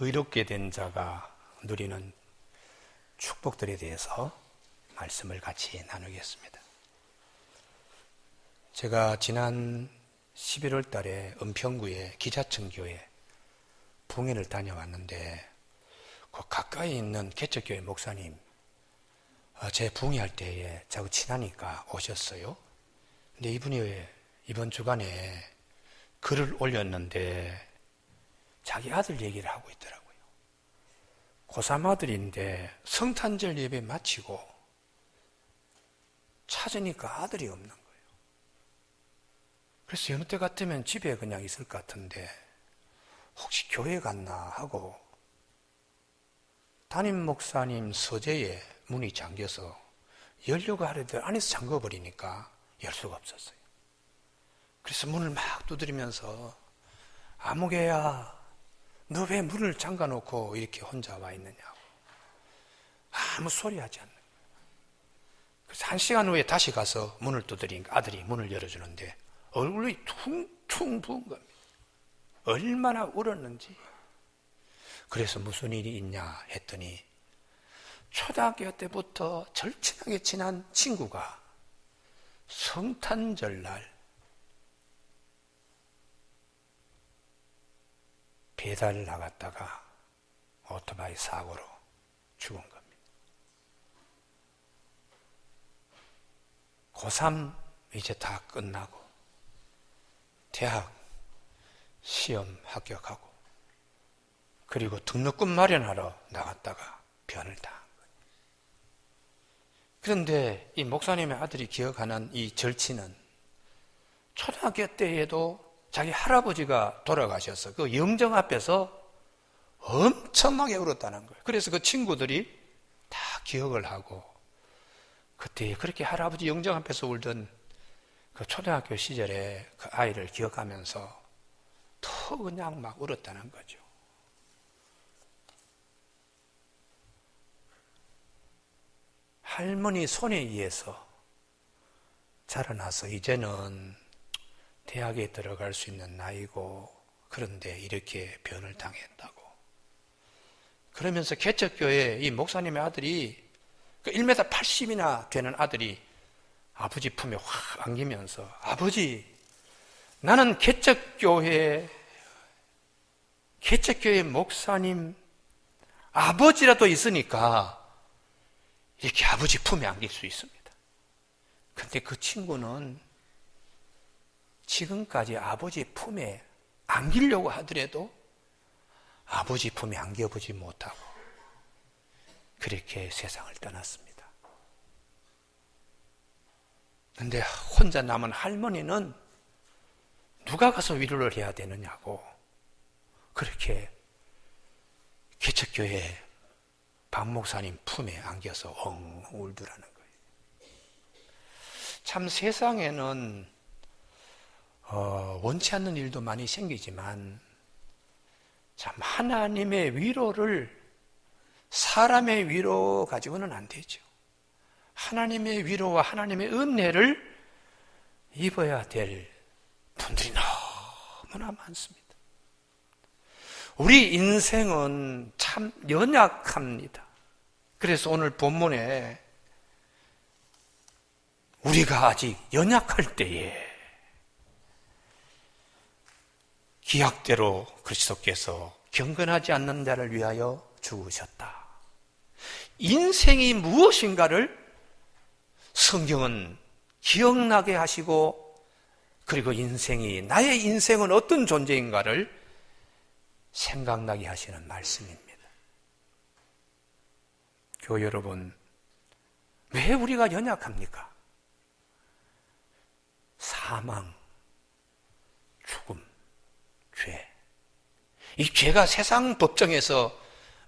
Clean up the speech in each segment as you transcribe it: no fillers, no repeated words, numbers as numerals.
의롭게 된 자가 누리는 축복들에 대해서 말씀을 같이 나누겠습니다. 제가 지난 11월 달에 은평구의 기자청교회 붕회를 다녀왔는데 그 가까이 있는 개척교회 목사님 제 붕회할 때에 저하고 친하니까 오셨어요. 근데 이분이 이번 주간에 글을 올렸는데 자기 아들 얘기를 하고 있더라고요. 고3 아들인데 성탄절 예배 마치고 찾으니까 아들이 없는 거예요. 그래서 여느 때 같으면 집에 그냥 있을 것 같은데 혹시 교회 갔나 하고 담임 목사님 서재에 문이 잠겨서 열려고 하려도 안에서 잠궈버리니까 열 수가 없었어요. 그래서 문을 막 두드리면서 아무개야 너 왜 문을 잠가놓고 이렇게 혼자 와 있느냐고 아무 소리 하지 않는 거예요. 그래서 1시간 후에 다시 가서 문을 두드리니까 아들이 문을 열어주는데 얼굴이 퉁퉁 부은 겁니다. 얼마나 울었는지. 그래서 무슨 일이 있냐 했더니 초등학교 때부터 절친하게 친한 친구가 성탄절 날 배달 나갔다가 오토바이 사고로 죽은 겁니다. 고3 이제 다 끝나고 대학 시험 합격하고 그리고 등록금 마련하러 나갔다가 변을 당한 거예요. 그런데 이 목사님의 아들이 기억하는 이 절친은 초등학교 때에도 자기 할아버지가 돌아가셔서 그 영정 앞에서 엄청나게 울었다는 거예요. 그래서 그 친구들이 다 기억을 하고 그때 그렇게 할아버지 영정 앞에서 울던 그 초등학교 시절에 그 아이를 기억하면서 더 그냥 막 울었다는 거죠. 할머니 손에 의해서 자라나서 이제는 대학에 들어갈 수 있는 나이고 그런데 이렇게 변을 당했다고. 그러면서 개척교회 이 목사님의 아들이 그 1m 80이나 되는 아들이 아버지 품에 확 안기면서 아버지 나는 개척교회 목사님 아버지라도 있으니까 이렇게 아버지 품에 안길 수 있습니다. 근데 그 친구는 지금까지 아버지 품에 안기려고 하더라도 아버지 품에 안겨보지 못하고 그렇게 세상을 떠났습니다. 그런데 혼자 남은 할머니는 누가 가서 위로를 해야 되느냐고 그렇게 개척교회 박 목사님 품에 안겨서 엉 울더라는 거예요. 참 세상에는 원치 않는 일도 많이 생기지만 참 하나님의 위로를 사람의 위로 가지고는 안 되죠. 하나님의 위로와 하나님의 은혜를 입어야 될 분들이 너무나 많습니다. 우리 인생은 참 연약합니다. 그래서 오늘 본문에 우리가 아직 연약할 때에 기약대로 그리스도께서 경건하지 않는 자를 위하여 죽으셨다. 인생이 무엇인가를 성경은 기억나게 하시고 그리고 나의 인생은 어떤 존재인가를 생각나게 하시는 말씀입니다. 교회 여러분, 왜 우리가 연약합니까? 사망, 죽음, 죄. 이 죄가 세상 법정에서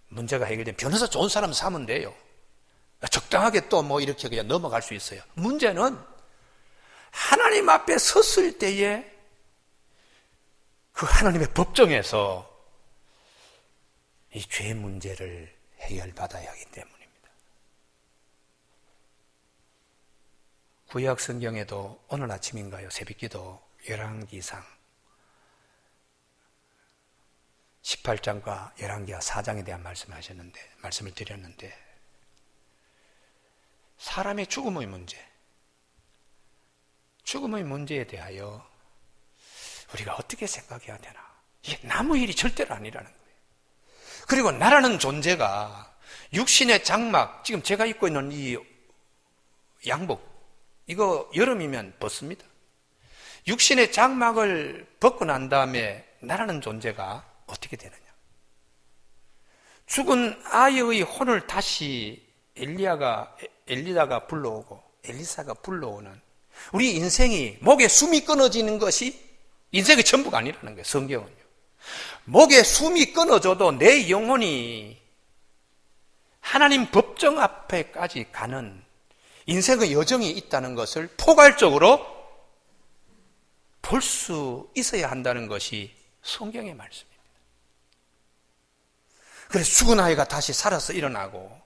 문제가 해결되면 변호사 좋은 사람 사면 돼요. 적당하게 또 뭐 이렇게 그냥 넘어갈 수 있어요. 문제는 하나님 앞에 섰을 때에 그 하나님의 법정에서 이 죄 문제를 해결받아야 하기 때문입니다. 구약 성경에도 오늘 아침인가요? 새벽기도 열왕기상 18장과 11기와 4장에 대한 말씀을 드렸는데, 사람의 죽음의 문제에 대하여 우리가 어떻게 생각해야 되나? 이게 남의 일이 절대로 아니라는 거예요. 그리고 나라는 존재가 육신의 장막, 지금 제가 입고 있는 이 양복, 이거 여름이면 벗습니다. 육신의 장막을 벗고 난 다음에 나라는 존재가 어떻게 되느냐? 죽은 아이의 혼을 다시 엘리사가 불러오는 우리 인생이, 목에 숨이 끊어지는 것이 인생의 전부가 아니라는 거예요. 성경은요. 목에 숨이 끊어져도 내 영혼이 하나님 법정 앞에까지 가는 인생의 여정이 있다는 것을 포괄적으로 볼 수 있어야 한다는 것이 성경의 말씀입니다. 그래서 죽은 아이가 다시 살아서 일어나고,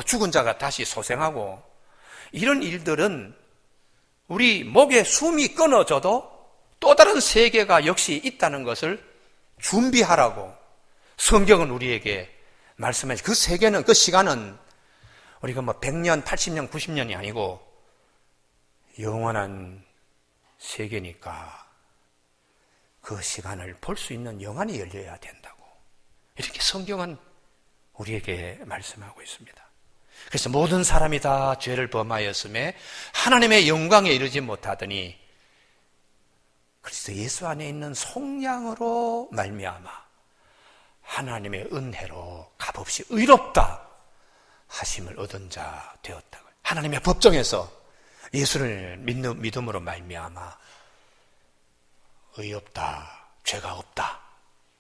죽은 자가 다시 소생하고, 이런 일들은 우리 목에 숨이 끊어져도 또 다른 세계가 역시 있다는 것을 준비하라고 성경은 우리에게 말씀하죠. 그 세계는, 그 시간은 우리가 100년, 80년, 90년이 아니고 영원한 세계니까 그 시간을 볼 수 있는 영안이 열려야 된다고, 이렇게 성경은 우리에게 말씀하고 있습니다. 그래서 모든 사람이 다 죄를 범하였음에 하나님의 영광에 이르지 못하더니 그리스도 예수 안에 있는 속량으로 말미암아 하나님의 은혜로 값없이 의롭다 하심을 얻은 자 되었다. 하나님의 법정에서 예수를 믿음으로 말미암아 의롭다, 죄가 없다,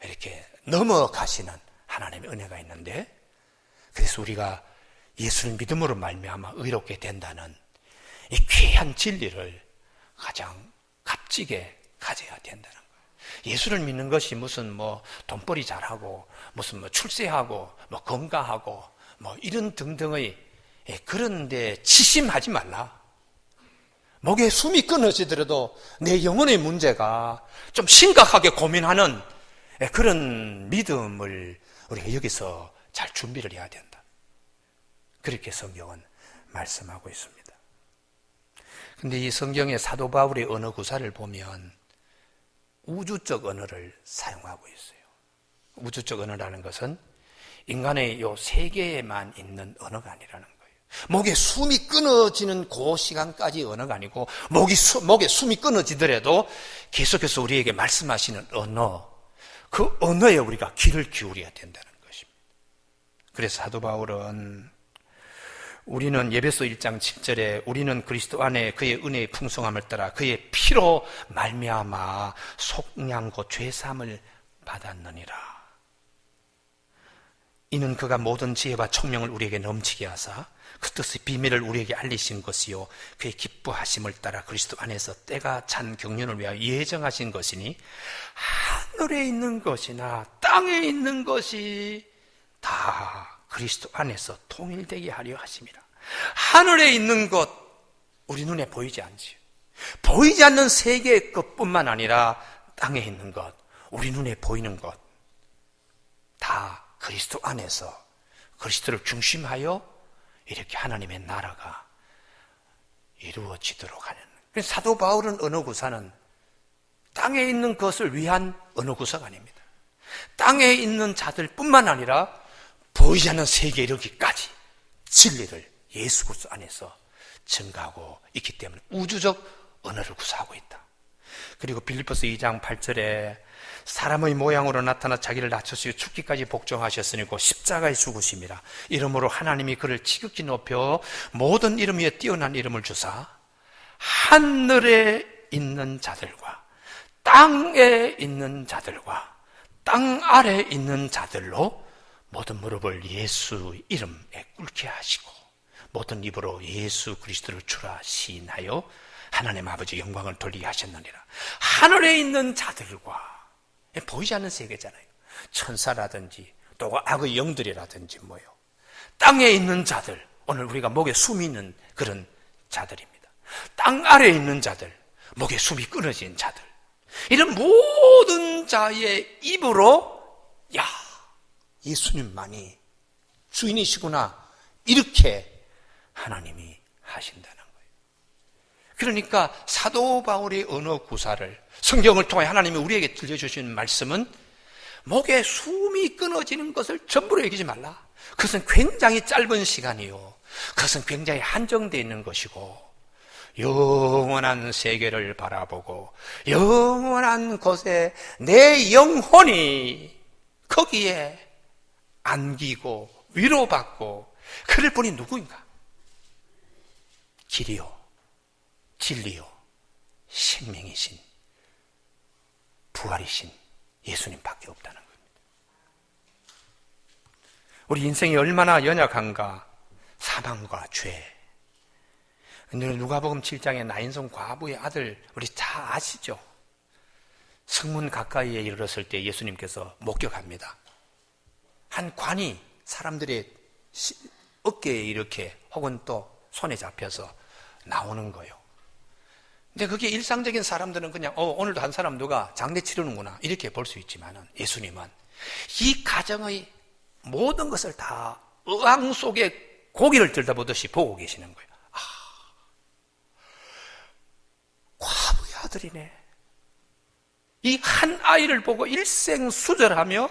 이렇게 넘어가시는 하나님의 은혜가 있는데, 그래서 우리가 예수를 믿음으로 말미암아 의롭게 된다는 이 귀한 진리를 가장 값지게 가져야 된다는 거예요. 예수를 믿는 것이 무슨 돈벌이 잘하고, 무슨 출세하고, 건강하고, 이런 등등의 그런데 치심하지 말라. 목에 숨이 끊어지더라도 내 영혼의 문제가 좀 심각하게 고민하는 그런 믿음을 우리가 여기서 잘 준비를 해야 된다. 그렇게 성경은 말씀하고 있습니다. 근데 이 성경의 사도 바울의 언어 구사를 보면 우주적 언어를 사용하고 있어요. 우주적 언어라는 것은 인간의 요 세계에만 있는 언어가 아니라는 거예요. 목에 숨이 끊어지는 그 시간까지 언어가 아니고, 목에 숨이 끊어지더라도 계속해서 우리에게 말씀하시는 언어, 그 언어에 우리가 귀를 기울여야 된다는 것입니다. 그래서 사도 바울은 우리는 에베소 1장 7절에 우리는 그리스도 안에 그의 은혜의 풍성함을 따라 그의 피로 말미암아 속량 곧 죄사함을 받았느니라. 이는 그가 모든 지혜와 총명을 우리에게 넘치게 하사 그 뜻의 비밀을 우리에게 알리신 것이요 그의 기뻐하심을 따라 그리스도 안에서 때가 찬 경륜을 위하여 예정하신 것이니 하늘에 있는 것이나 땅에 있는 것이 다 그리스도 안에서 통일되게 하려 하심이라. 하늘에 있는 것, 우리 눈에 보이지 않지요. 보이지 않는 세계의 것뿐만 아니라 땅에 있는 것, 우리 눈에 보이는 것, 다 그리스도 안에서 그리스도를 중심하여 이렇게 하나님의 나라가 이루어지도록 하는. 그래서 사도 바울은 언어구사는 땅에 있는 것을 위한 언어구사가 아닙니다. 땅에 있는 자들 뿐만 아니라 보이지 않는 세계에 이르기까지 진리를 예수 그리스도 안에서 증가하고 있기 때문에 우주적 언어를 구사하고 있다. 그리고 빌립보서 2장 8절에 사람의 모양으로 나타나 자기를 낮추시고 죽기까지 복종하셨으니 곧 십자가에 죽으심이라. 이러므로 하나님이 그를 지극히 높여 모든 이름 위에 뛰어난 이름을 주사 하늘에 있는 자들과 땅에 있는 자들과 땅 아래에 있는 자들로 모든 무릎을 예수 이름에 꿇게 하시고 모든 입으로 예수 그리스도를 주라 시인하여 하나님 아버지 영광을 돌리게 하셨느니라. 하늘에 있는 자들과, 보이지 않는 세계잖아요. 천사라든지 또 악의 영들이라든지 땅에 있는 자들, 오늘 우리가 목에 숨이 있는 그런 자들입니다. 땅 아래에 있는 자들, 목에 숨이 끊어진 자들, 이런 모든 자의 입으로 야, 예수님만이 주인이시구나, 이렇게 하나님이 하신다는 거예요. 그러니까 사도 바울의 언어 구사를, 성경을 통해 하나님이 우리에게 들려주시는 말씀은 목에 숨이 끊어지는 것을 전부로 여기지 말라. 그것은 굉장히 짧은 시간이요, 그것은 굉장히 한정되어 있는 것이고, 영원한 세계를 바라보고 영원한 곳에 내 영혼이 거기에 안기고 위로받고 그럴 분이 누구인가? 길이요, 진리요, 생명이신, 부활이신 예수님밖에 없다는 겁니다. 우리 인생이 얼마나 연약한가. 사망과 죄. 누가복음 7장에 나인성 과부의 아들, 우리 다 아시죠? 성문 가까이에 이르렀을 때 예수님께서 목격합니다. 한 관이 사람들의 어깨에 이렇게 혹은 또 손에 잡혀서 나오는 거예요. 근데 그게 일상적인 사람들은 그냥 오늘도 한 사람 누가 장례 치르는구나 이렇게 볼 수 있지만, 예수님은 이 가정의 모든 것을 다 의왕 속에 고기를 들다보듯이 보고 계시는 거예요. 과부의 아들이네. 이 한 아이를 보고 일생수절하며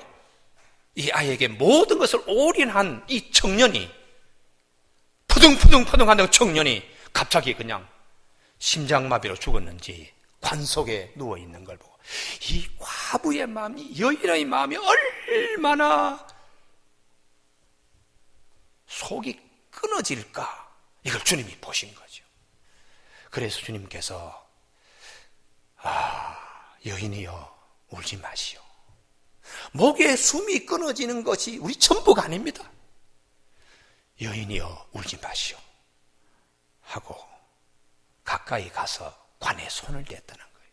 이 아이에게 모든 것을 올인한 이 청년이, 푸둥푸둥하는 청년이 갑자기 그냥 심장마비로 죽었는지 관 속에 누워있는 걸 보고 이 과부의 마음이, 여인의 마음이 얼마나 속이 끊어질까, 이걸 주님이 보신 거죠. 그래서 주님께서 여인이여 울지 마시오. 목에 숨이 끊어지는 것이 우리 전부가 아닙니다. 여인이여 울지 마시오 하고 가까이 가서 관에 손을 댔다는 거예요.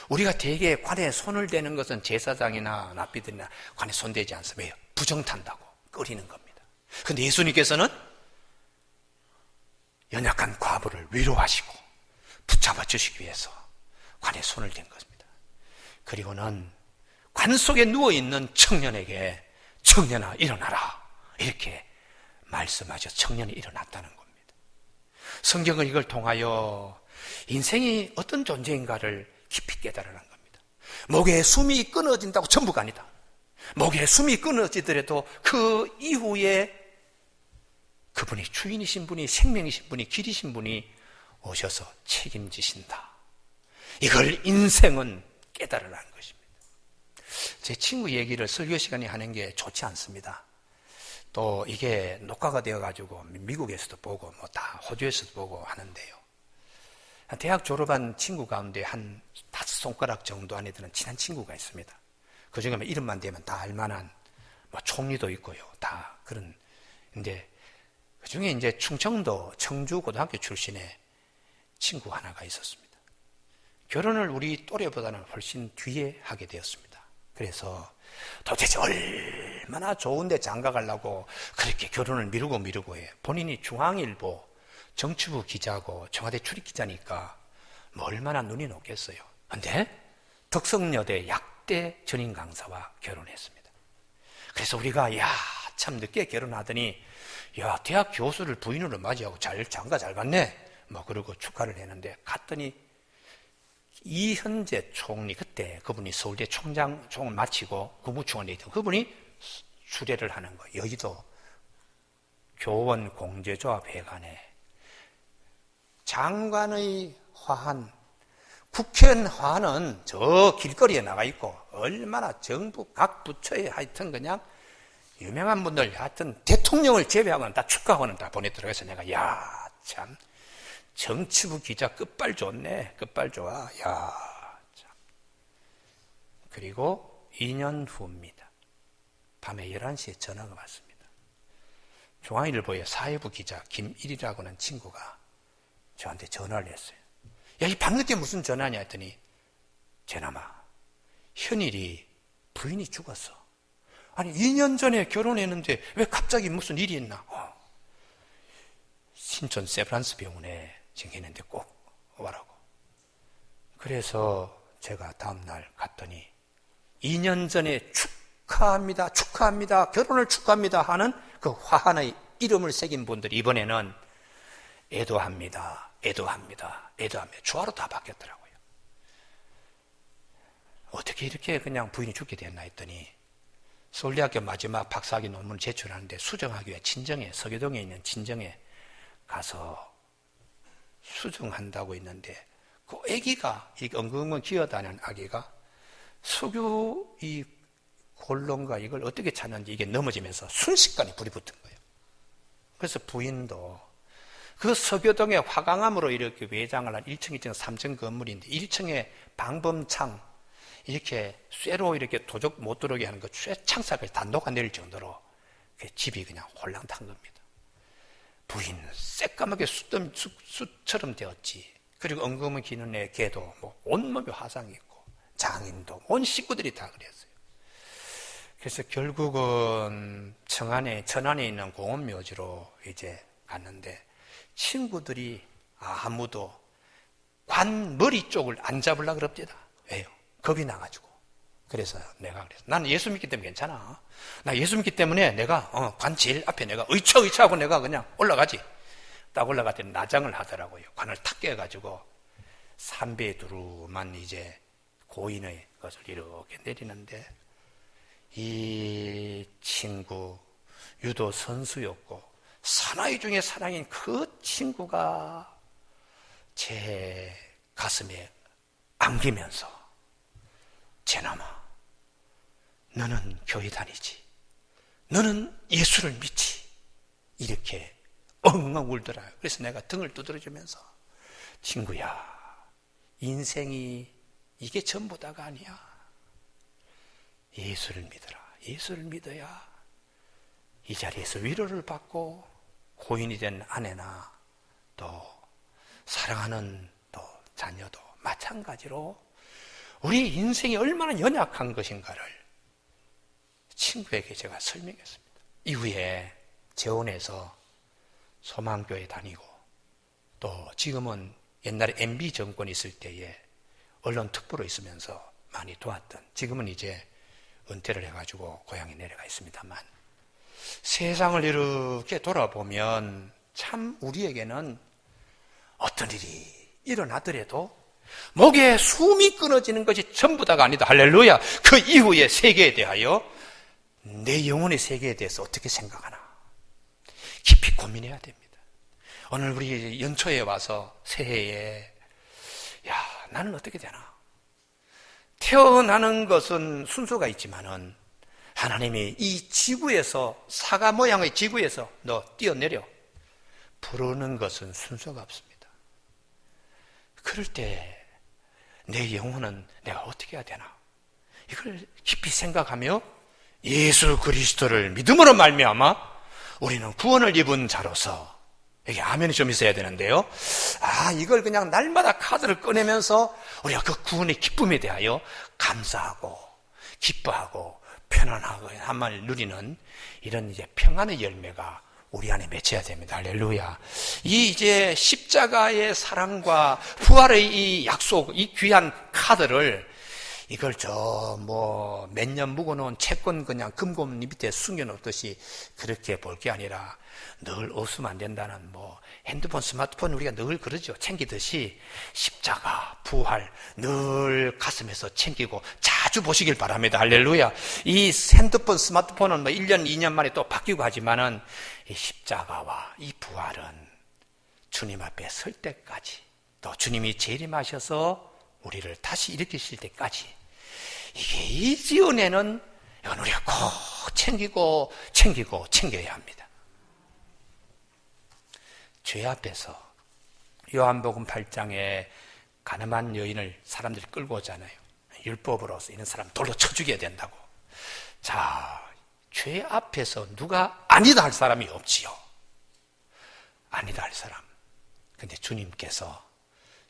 우리가 대개 관에 손을 대는 것은 제사장이나 납비들이나 관에 손대지 않습니다. 부정탄다고 꺼리는 겁니다. 그런데 예수님께서는 연약한 과부를 위로하시고 붙잡아 주시기 위해서 관에 손을 댄 것입니다. 그리고는 관 속에 누워있는 청년에게 청년아 일어나라 이렇게 말씀하셔 청년이 일어났다는 겁니다. 성경은 이걸 통하여 인생이 어떤 존재인가를 깊이 깨달으라는 겁니다. 목에 숨이 끊어진다고 전부가 아니다. 목에 숨이 끊어지더라도 그 이후에 그분이 주인이신 분이, 생명이신 분이, 길이신 분이 오셔서 책임지신다. 이걸 인생은 깨달으라는 것입니다. 제 친구 얘기를 설교 시간에 하는 게 좋지 않습니다. 또 이게 녹화가 되어가지고 미국에서도 보고 뭐 다 호주에서도 보고 하는데요. 대학 졸업한 친구 가운데 한 5손가락 정도 안에 드는 친한 친구가 있습니다. 그 중에 이름만 대면 다 알만한 뭐 총리도 있고요. 다 그런. 근데 그 중에 이제 충청도 청주고등학교 출신의 친구 하나가 있었습니다. 결혼을 우리 또래보다는 훨씬 뒤에 하게 되었습니다. 그래서 도대체 얼마나 좋은데 장가 가려고 그렇게 결혼을 미루고 해요. 본인이 중앙일보 정치부 기자고 청와대 출입 기자니까 뭐 얼마나 눈이 높겠어요. 그런데 덕성여대 약대 전임 강사와 결혼했습니다. 그래서 우리가 참 늦게 결혼하더니 대학 교수를 부인으로 맞이하고 장가 잘 갔네 뭐 그러고 축하를 했는데, 갔더니 이현재 총리, 그때 그분이 서울대 총을 마치고 국무총원에 있던 그분이 수례를 하는 거예요. 여의도 교원 공제조합 회관에 장관의 화환, 국회의원 화환은 저 길거리에 나가 있고, 얼마나 정부 각 부처에 하여튼 그냥 유명한 분들, 하여튼 대통령을 제외하고는 다 축하하고는 다 보내더라고요. 내가 참 정치부 기자 끝발 좋네, 끝발 좋아. 참. 그리고 2년 후입니다. 밤에 11시에 전화가 왔습니다. 중앙일보의 사회부 기자 김일이라고 하는 친구가 저한테 전화를 했어요. 이 밤늦게 무슨 전화냐 했더니, 제남아, 현일이 부인이 죽었어. 아니 2년 전에 결혼했는데 왜 갑자기 무슨 일이 있나? 신촌 세브란스 병원에 지금 있는데 꼭 와라고. 그래서 제가 다음날 갔더니 2년 전에 축하합니다, 축하합니다, 결혼을 축하합니다 하는 그 화환의 이름을 새긴 분들이 이번에는 애도합니다, 애도합니다, 애도합니다. 주화로 다 바뀌었더라고요. 어떻게 이렇게 그냥 부인이 죽게 됐나 했더니 서울대학교 마지막 박사학위 논문을 제출하는데 수정하기 위해 친정에, 서교동에 있는 친정에 가서 수정한다고 했는데 그 아기가, 이 엉금엉금 기어다니는 아기가 석유 이 골론가 이걸 어떻게 찾는지 이게 넘어지면서 순식간에 불이 붙은 거예요. 그래서 부인도 그 서교동의 화강암으로 이렇게 외장을 한 1층, 2층, 3층 건물인데 1층에 방범창 이렇게 쇠로 이렇게 도적 못 들어오게 하는 그 쇠창살까지 다 녹아내릴 정도로 그 집이 그냥 홀랑탄 겁니다. 부인 새까맣게 숯처럼 되었지. 그리고 엉금을 기는 애 걔도 뭐 온몸에 화상이 있고 장인도 온 식구들이 다 그랬어요. 그래서 결국은 천안에 있는 공원묘지로 이제 갔는데 친구들이 아무도 관 머리 쪽을 안 잡으려고 그럽니다. 왜요? 겁이 나가지고. 그래서 내가 그랬어. 나는 예수 믿기 때문에 괜찮아. 나 예수 믿기 때문에 내가 관 제일 앞에 내가 의처하고 내가 그냥 올라가지. 딱 올라갔더니 나장을 하더라고요. 관을 탁 깨가지고 삼배 두루만 이제 고인의 것을 이렇게 내리는데 이 친구 유도 선수였고 사나이 중에 사나이인 그 친구가 제 가슴에 안기면서 제놈아, 너는 교회 다니지, 너는 예수를 믿지, 이렇게 엉엉 울더라고요. 그래서 내가 등을 두드려주면서 친구야, 인생이 이게 전부다가 아니야. 예수를 믿어라. 예수를 믿어야 이 자리에서 위로를 받고 고인이 된 아내나 또 사랑하는 또 자녀도 마찬가지로 우리 인생이 얼마나 연약한 것인가를 친구에게 제가 설명했습니다. 이후에 재혼해서 소망교회 다니고 또 지금은 옛날에 MB 정권 있을 때에 언론 특보로 있으면서 많이 도왔던, 지금은 이제 은퇴를 해가지고 고향에 내려가 있습니다만, 세상을 이렇게 돌아보면 참 우리에게는 어떤 일이 일어나더라도 목에 숨이 끊어지는 것이 전부 다가 아니다. 할렐루야. 그 이후의 세계에 대하여 내 영혼의 세계에 대해서 어떻게 생각하나 깊이 고민해야 됩니다. 오늘 우리 연초에 와서 새해에 나는 어떻게 되나? 태어나는 것은 순서가 있지만은 하나님이 이 지구에서, 사과 모양의 지구에서 너 뛰어내려 부르는 것은 순서가 없습니다. 그럴 때 내 영혼은 내가 어떻게 해야 되나? 이걸 깊이 생각하며 예수 그리스도를 믿음으로 말미암아 우리는 구원을 입은 자로서, 여기 아멘이 좀 있어야 되는데요. 이걸 그냥 날마다 카드를 꺼내면서 우리가 그 구원의 기쁨에 대하여 감사하고 기뻐하고 편안하고 한말 누리는 이런 이제 평안의 열매가 우리 안에 맺혀야 됩니다. 할렐루야. 이 이제 십자가의 사랑과 부활의 이 약속, 이 귀한 카드를 이걸 몇 년 묵어놓은 채권 그냥 금고니 밑에 숨겨놓듯이 그렇게 볼 게 아니라 늘 없으면 안 된다는 핸드폰, 스마트폰 우리가 늘 그러죠. 챙기듯이 십자가, 부활 늘 가슴에서 챙기고 자주 보시길 바랍니다. 할렐루야. 이 핸드폰, 스마트폰은 1년, 2년 만에 또 바뀌고 하지만은 이 십자가와 이 부활은 주님 앞에 설 때까지, 또 주님이 재림하셔서 우리를 다시 일으키실 때까지, 이게 이 은혜는 이건 우리가 꼭 챙겨야 합니다. 죄 앞에서 요한복음 8장에 가늠한 여인을 사람들이 끌고 오잖아요. 율법으로서 이런 사람 돌로 쳐 죽여야 된다고. 자, 죄 앞에서 누가 아니다 할 사람이 없지요. 아니다 할 사람. 근데 주님께서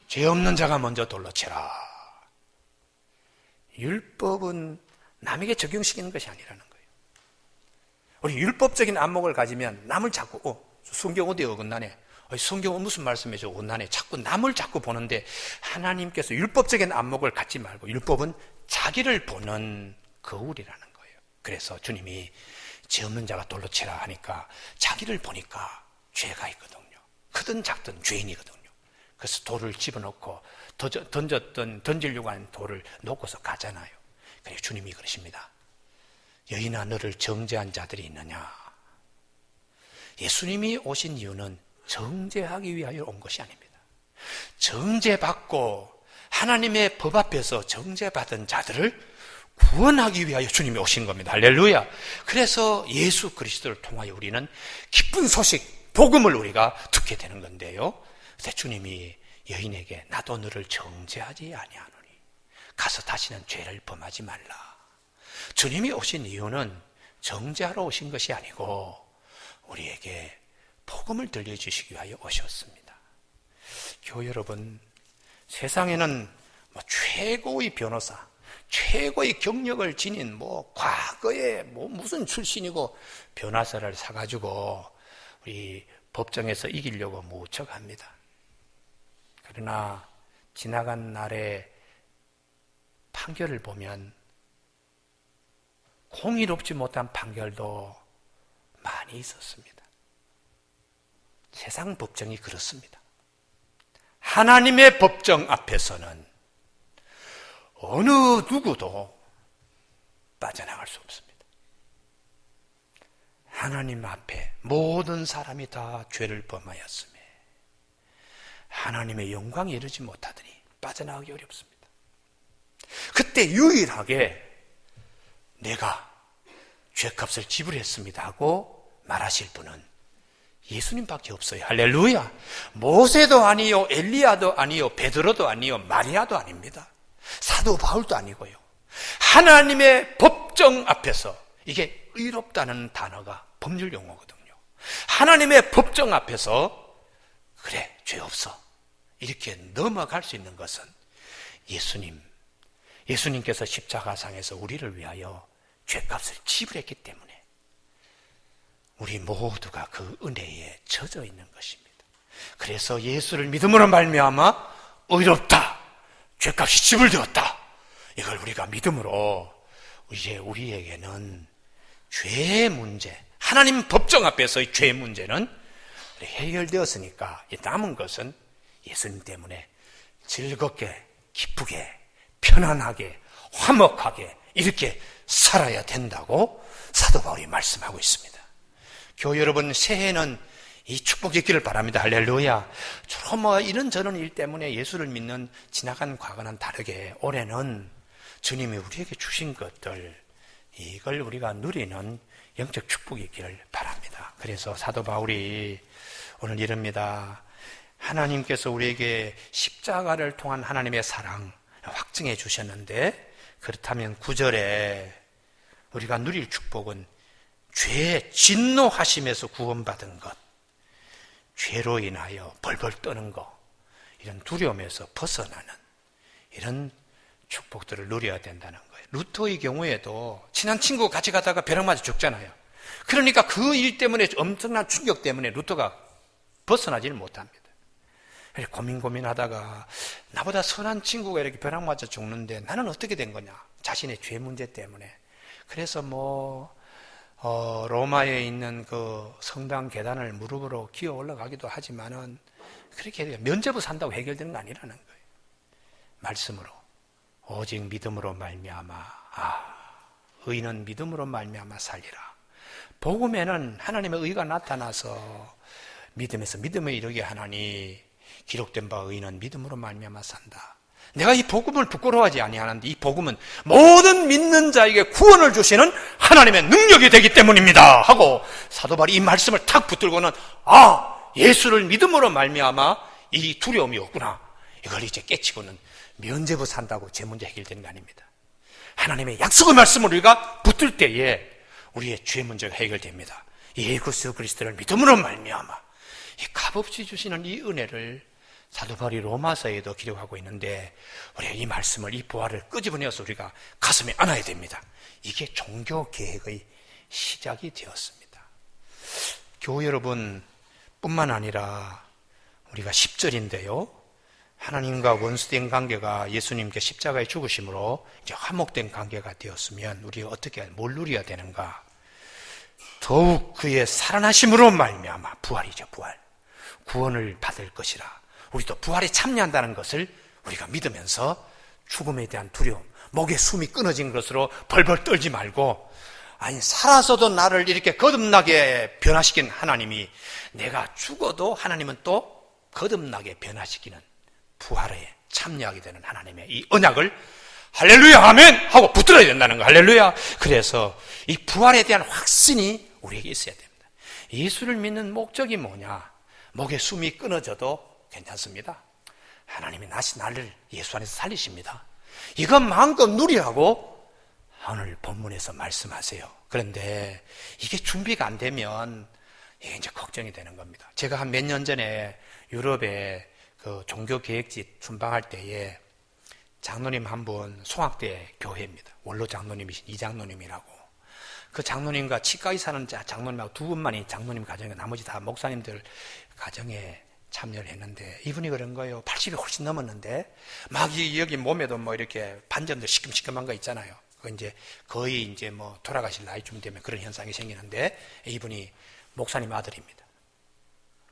죄 없는 자가 먼저 돌로 쳐라. 율법은 남에게 적용시키는 것이 아니라는 거예요. 우리 율법적인 안목을 가지면 남을 자꾸 성경 어디에 어긋나네? 성경은 무슨 말씀이죠? 어긋나네. 자꾸 남을 자꾸 보는데 하나님께서 율법적인 안목을 갖지 말고 율법은 자기를 보는 거울이라는 거예요. 그래서 주님이 죄 없는 자가 돌로 치라 하니까 자기를 보니까 죄가 있거든요. 크든 작든 죄인이거든요. 그래서 돌을 집어넣고 던지려고 하는 돌을 놓고서 가잖아요. 그래서 주님이 그러십니다. 여인아, 너를 정죄한 자들이 있느냐? 예수님이 오신 이유는 정죄하기 위하여 온 것이 아닙니다. 정죄받고 하나님의 법 앞에서 정죄받은 자들을 구원하기 위하여 주님이 오신 겁니다. 할렐루야. 그래서 예수 그리스도를 통하여 우리는 기쁜 소식, 복음을 우리가 듣게 되는 건데요. 그래서 주님이 여인에게 나도 너를 정죄하지 아니하노니 가서 다시는 죄를 범하지 말라. 주님이 오신 이유는 정죄하러 오신 것이 아니고 우리에게 복음을 들려주시기 위하여 오셨습니다. 교회 여러분, 세상에는 최고의 변호사, 최고의 경력을 지닌 과거에 무슨 출신이고 변호사를 사가지고 우리 법정에서 이기려고 무척 합니다. 그러나 지나간 날의 판결을 보면 공의롭지 못한 판결도 많이 있었습니다. 세상 법정이 그렇습니다. 하나님의 법정 앞에서는 어느 누구도 빠져나갈 수 없습니다. 하나님 앞에 모든 사람이 다 죄를 범하였으며 하나님의 영광에 이르지 못하더니 빠져나가기 어렵습니다. 그때 유일하게 내가 죄값을 지불했습니다 하고 말하실 분은 예수님밖에 없어요. 할렐루야. 모세도 아니요, 엘리야도 아니요, 베드로도 아니요, 마리아도 아닙니다. 사도 바울도 아니고요. 하나님의 법정 앞에서, 이게 의롭다는 단어가 법률 용어거든요. 하나님의 법정 앞에서 그래, 죄 없어, 이렇게 넘어갈 수 있는 것은 예수님께서 십자가상에서 우리를 위하여 죄값을 지불했기 때문에 우리 모두가 그 은혜에 젖어 있는 것입니다. 그래서 예수를 믿음으로 말미암아 의롭다, 죄값이 지불되었다, 이걸 우리가 믿음으로 이제 우리에게는 죄의 문제, 하나님 법정 앞에서의 죄의 문제는 해결되었으니까 남은 것은 예수님 때문에 즐겁게, 기쁘게, 편안하게, 화목하게 이렇게 살아야 된다고 사도 바울이 말씀하고 있습니다. 교회 여러분, 새해는 이 축복이 있기를 바랍니다. 할렐루야. 주로 이런저런 일 때문에 예수를 믿는 지나간 과거는 다르게 올해는 주님이 우리에게 주신 것들, 이걸 우리가 누리는 영적 축복이 있기를 바랍니다. 그래서 사도 바울이 오늘 이럽니다. 하나님께서 우리에게 십자가를 통한 하나님의 사랑 확증해 주셨는데, 그렇다면 9절에 우리가 누릴 축복은 죄의 진노하심에서 구원받은 것, 죄로 인하여 벌벌 떠는 것, 이런 두려움에서 벗어나는 이런 축복들을 누려야 된다는 거예요. 루터의 경우에도 친한 친구가 같이 가다가 벼락 맞아 죽잖아요. 그러니까 그 일 때문에, 엄청난 충격 때문에 루터가 벗어나지를 못합니다. 고민하다가 나보다 선한 친구가 이렇게 벼락 맞아 죽는데 나는 어떻게 된 거냐, 자신의 죄 문제 때문에. 그래서 로마에 있는 그 성당 계단을 무릎으로 기어 올라가기도 하지만은 그렇게 면죄부 산다고 해결되는 거 아니라는 거예요. 말씀으로, 오직 믿음으로 말미암아, 의인은 믿음으로 말미암아 살리라. 복음에는 하나님의 의가 나타나서 믿음에서 믿음에 이르게 하나니 기록된 바 의인은 믿음으로 말미암아 산다. 내가 이 복음을 부끄러워하지 아니하는데 이 복음은 모든 믿는 자에게 구원을 주시는 하나님의 능력이 되기 때문입니다 하고 사도 바울이 이 말씀을 탁 붙들고는 예수를 믿음으로 말미암아 이 두려움이 없구나, 이걸 이제 깨치고는 면죄부 산다고 제 문제 해결되는 거 아닙니다. 하나님의 약속의 말씀을 우리가 붙들 때에 우리의 죄 문제가 해결됩니다. 예수 그리스도를 믿음으로 말미암아 이 값없이 주시는 이 은혜를 사도 바울이 로마서에도 기록하고 있는데, 우리가 이 말씀을, 이 부활을 끄집어내어서 우리가 가슴에 안아야 됩니다. 이게 종교 개혁의 시작이 되었습니다. 교회 여러분 뿐만 아니라 우리가 10절인데요, 하나님과 원수된 관계가 예수님께 십자가에 죽으심으로 이제 화목된 관계가 되었으면 우리가 어떻게 뭘 누려야 되는가? 더욱 그의 살아나심으로 말미암아 부활이죠, 부활. 구원을 받을 것이라. 우리도 부활에 참여한다는 것을 우리가 믿으면서 죽음에 대한 두려움, 목에 숨이 끊어진 것으로 벌벌 떨지 말고, 아니 살아서도 나를 이렇게 거듭나게 변화시킨 하나님이 내가 죽어도 하나님은 또 거듭나게 변화시키는 부활에 참여하게 되는 하나님의 이 언약을 할렐루야 아멘 하고 붙들어야 된다는 거. 할렐루야. 그래서 이 부활에 대한 확신이 우리에게 있어야 됩니다. 예수를 믿는 목적이 뭐냐? 목에 숨이 끊어져도 괜찮습니다. 하나님이 다시 나를 예수 안에서 살리십니다. 이것 마음껏 누리라고 오늘 본문에서 말씀하세요. 그런데 이게 준비가 안 되면 이게 이제 걱정이 되는 겁니다. 제가 한 몇 년 전에 유럽에 그 종교계획지 순방할 때에 장로님 한 분 송악대 교회입니다. 원로 장로님이신 이 장로님이라고. 그 장로님과 치과에 사는 장로님하고 두 분만이 장로님 가정에, 나머지 다 목사님들 가정에 참여를 했는데, 이분이 그런 거예요. 80이 훨씬 넘었는데 막 여기 몸에도 뭐 이렇게 반점들 시큼시큼한 거 있잖아요. 그 이제 거의 이제 뭐 돌아가실 나이쯤 되면 그런 현상이 생기는데, 이분이 목사님 아들입니다.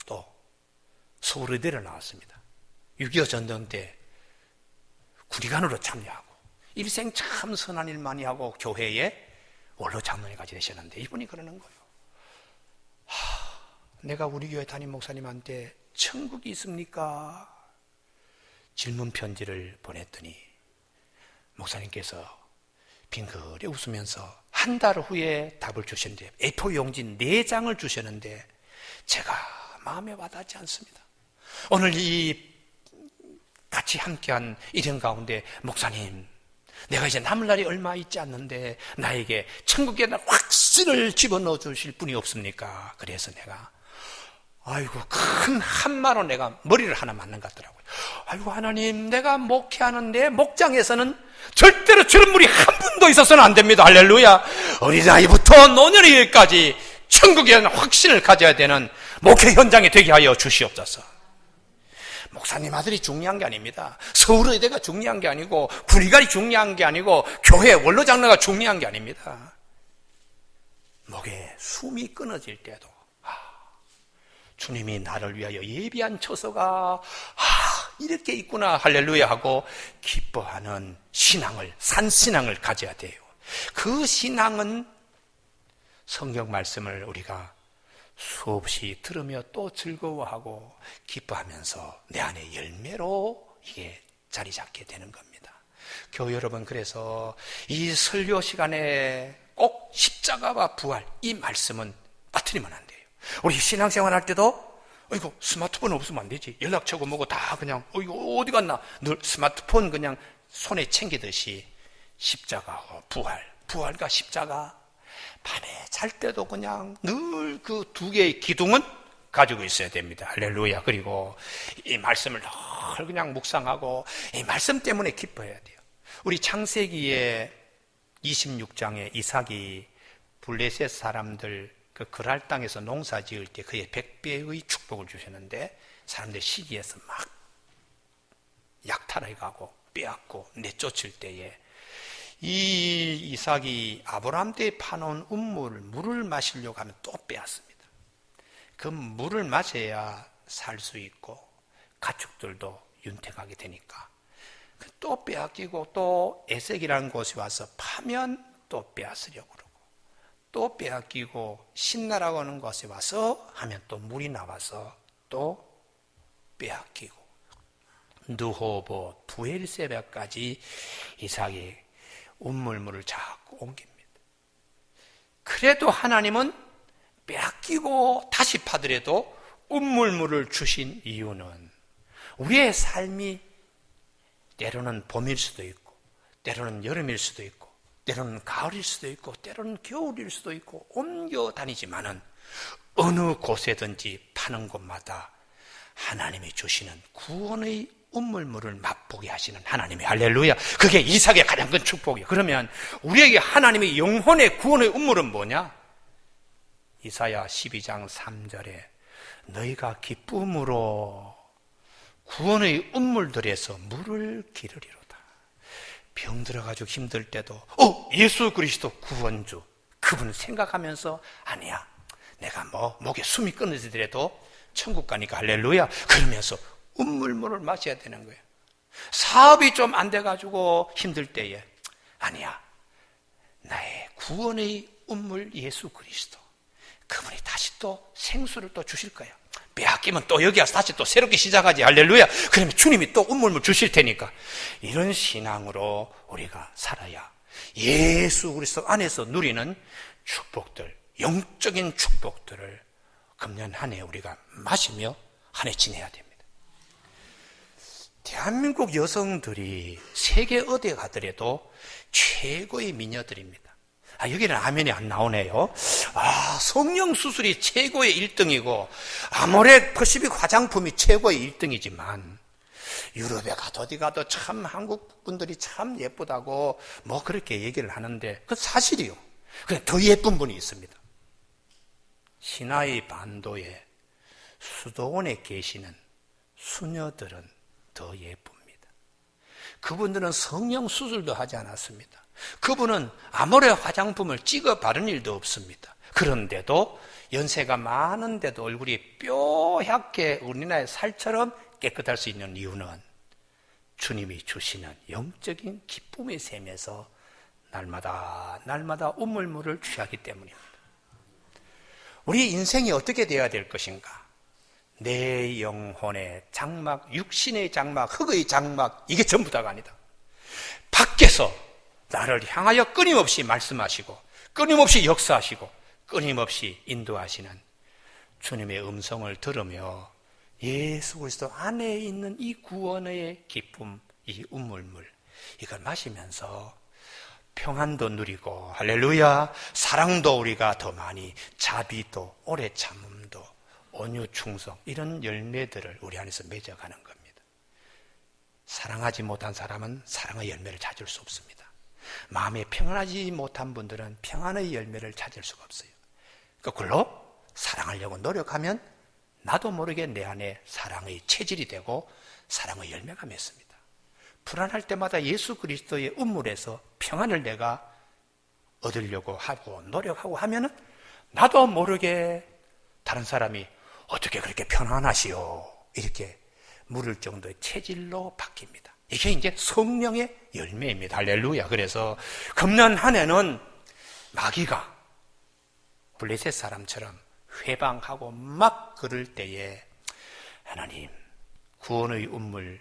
또 서울의대를 나왔습니다. 6.25 전쟁 때 구리간으로 참여하고 일생 참 선한 일 많이 하고 교회에 원로 장로님까지 되셨는데, 이분이 그러는 거예요. 내가 우리 교회 담임 목사님한테 천국이 있습니까? 질문 편지를 보냈더니 목사님께서 빙그레 웃으면서 한 달 후에 답을 주셨는데 A4 용지 4장을 주셨는데 제가 마음에 와닿지 않습니다. 오늘 이 같이 함께한 일행 가운데, 목사님, 내가 이제 남을 날이 얼마 있지 않는데 나에게 천국에 대한 확신을 집어넣어 주실 분이 없습니까? 그래서 내가 아이고 큰 한마로 내가 머리를 하나 맞는 것 같더라고요. 아이고 하나님, 내가 목회하는데 목장에서는 절대로 저런 물이 한 분도 있어서는 안 됩니다. 할렐루야. 어린아이부터 노년이까지 천국에 대한 확신을 가져야 되는 목회 현장이 되게 하여 주시옵소서. 목사님 아들이 중요한 게 아닙니다. 서울의대가 중요한 게 아니고 구리갈이 중요한 게 아니고 교회 원로 장로가 중요한 게 아닙니다. 목에 숨이 끊어질 때도 주님이 나를 위하여 예비한 처소가 이렇게 있구나 할렐루야 하고 기뻐하는 신앙을, 산신앙을 가져야 돼요. 그 신앙은 성경 말씀을 우리가 수없이 들으며 또 즐거워하고 기뻐하면서 내 안에 열매로 이게 자리 잡게 되는 겁니다. 교회 여러분, 그래서 이 설교 시간에 꼭 십자가와 부활, 이 말씀은 빠뜨리면 안 돼요. 우리 신앙생활 할 때도 이거 스마트폰 없으면 안 되지. 연락처고 뭐고 다 그냥 이거 어디 갔나 늘 스마트폰 그냥 손에 챙기듯이 십자가와 부활, 부활과 십자가, 밤에 잘 때도 그냥 늘 그 두 개의 기둥은 가지고 있어야 됩니다. 할렐루야. 그리고 이 말씀을 늘 그냥 묵상하고 이 말씀 때문에 기뻐해야 돼요. 우리 창세기에 26장에 이삭이 블레셋 사람들 그 그랄 땅에서 농사 지을 때 그의 100배의 축복을 주셨는데, 사람들 시기에서 막 약탈해가고 빼앗고 내쫓을 때에 이 이삭이 아브라함 때 파놓은 물을 마시려고 하면 또 빼앗습니다. 그 물을 마셔야 살 수 있고 가축들도 윤택하게 되니까 또 빼앗기고, 또 에색이라는 곳에 와서 파면 또 빼앗으려고 그러고, 또 빼앗기고 신나라고 하는 곳에 와서 하면 또 물이 나와서 또 빼앗기고, 느호봇, 부엘세바까지 이삭이 운물물을 자꾸 옮깁니다. 그래도 하나님은 빼앗기고 다시 파더라도 운물물을 주신 이유는 우리의 삶이 때로는 봄일 수도 있고, 때로는 여름일 수도 있고, 때로는 가을일 수도 있고, 때로는 겨울일 수도 있고 옮겨 다니지만은 어느 곳에든지 파는 곳마다 하나님이 주시는 구원의 운물물을 맛보게 하시는 하나님의 할렐루야. 그게 이삭의 가장 큰 축복이에요. 그러면 우리에게 하나님의 영혼의 구원의 운물은 뭐냐? 이사야 12장 3절에 너희가 기쁨으로 구원의 운물들에서 물을 기르리로다. 병 들어가지고 힘들 때도 예수 그리스도 구원주, 그분을 생각하면서 아니야, 내가 목에 숨이 끊어지더라도 천국 가니까 할렐루야 그러면서 운물물을 마셔야 되는 거예요. 사업이 좀 안 돼가지고 힘들 때에 아니야, 나의 구원의 운물 예수 그리스도, 그분이 다시 또 생수를 또 주실 거야. 빼앗기면 또 여기 와서 다시 또 새롭게 시작하지, 할렐루야. 그러면 주님이 또 운물물 주실 테니까, 이런 신앙으로 우리가 살아야 예수 그리스도 안에서 누리는 축복들, 영적인 축복들을 금년 한 해 우리가 마시며 한 해 지내야 됩니다. 대한민국 여성들이 세계 어디에 가더라도 최고의 미녀들입니다. 여기는 아멘이 안 나오네요. 성형 수술이 최고의 1등이고 아모레 퍼시픽 화장품이 최고의 1등이지만 유럽에 가도 어디 가도 참 한국 분들이 참 예쁘다고 그렇게 얘기를 하는데 그건 사실이요. 그냥 더 예쁜 분이 있습니다. 시나이 반도의 수도원에 계시는 수녀들은 더 예쁩니다. 그분들은 성형 수술도 하지 않았습니다. 그분은 아모레 화장품을 찍어 바른 일도 없습니다. 그런데도 연세가 많은데도 얼굴이 뾰얗게 우리나라의 살처럼 깨끗할 수 있는 이유는 주님이 주시는 영적인 기쁨의 샘에서 날마다 운물물을 취하기 때문입니다. 우리 인생이 어떻게 되어야 될 것인가? 내 영혼의 장막, 육신의 장막, 흙의 장막, 이게 전부 다가 아니다. 밖에서 나를 향하여 끊임없이 말씀하시고 끊임없이 역사하시고 끊임없이 인도하시는 주님의 음성을 들으며 예수 그리스도 안에 있는 이 구원의 기쁨, 이 운물물, 이걸 마시면서 평안도 누리고 할렐루야, 사랑도 우리가 더 많이, 자비도, 오래 참음도, 온유 충성, 이런 열매들을 우리 안에서 맺어가는 겁니다. 사랑하지 못한 사람은 사랑의 열매를 찾을 수 없습니다. 마음에 평안하지 못한 분들은 평안의 열매를 찾을 수가 없어요. 거꾸로 사랑하려고 노력하면 나도 모르게 내 안에 사랑의 체질이 되고 사랑의 열매가 맺습니다. 불안할 때마다 예수 그리스도의 운물에서 평안을 내가 얻으려고 하고 노력하고 하면은 나도 모르게 다른 사람이 어떻게 그렇게 편안하시오 이렇게 물을 정도의 체질로 바뀝니다. 이게 이제 성령의 열매입니다. 할렐루야. 그래서 금년 한 해는 마귀가 블레셋 사람처럼 회방하고 막 그럴 때에 하나님 구원의 운물,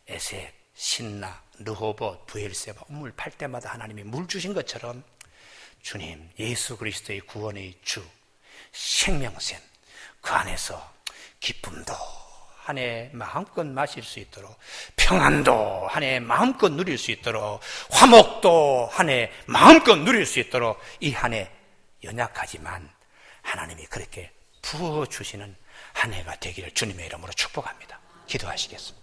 에색, 신나, 르호봇, 브엘세바 운물 팔 때마다 하나님이 물 주신 것처럼 주님 예수 그리스도의 구원의 주 생명샘, 그 안에서 기쁨도 한 해 마음껏 마실 수 있도록, 평안도 한 해 마음껏 누릴 수 있도록, 화목도 한 해 마음껏 누릴 수 있도록 이 한 해 연약하지만 하나님이 그렇게 부어주시는 한 해가 되기를 주님의 이름으로 축복합니다. 기도하시겠습니다.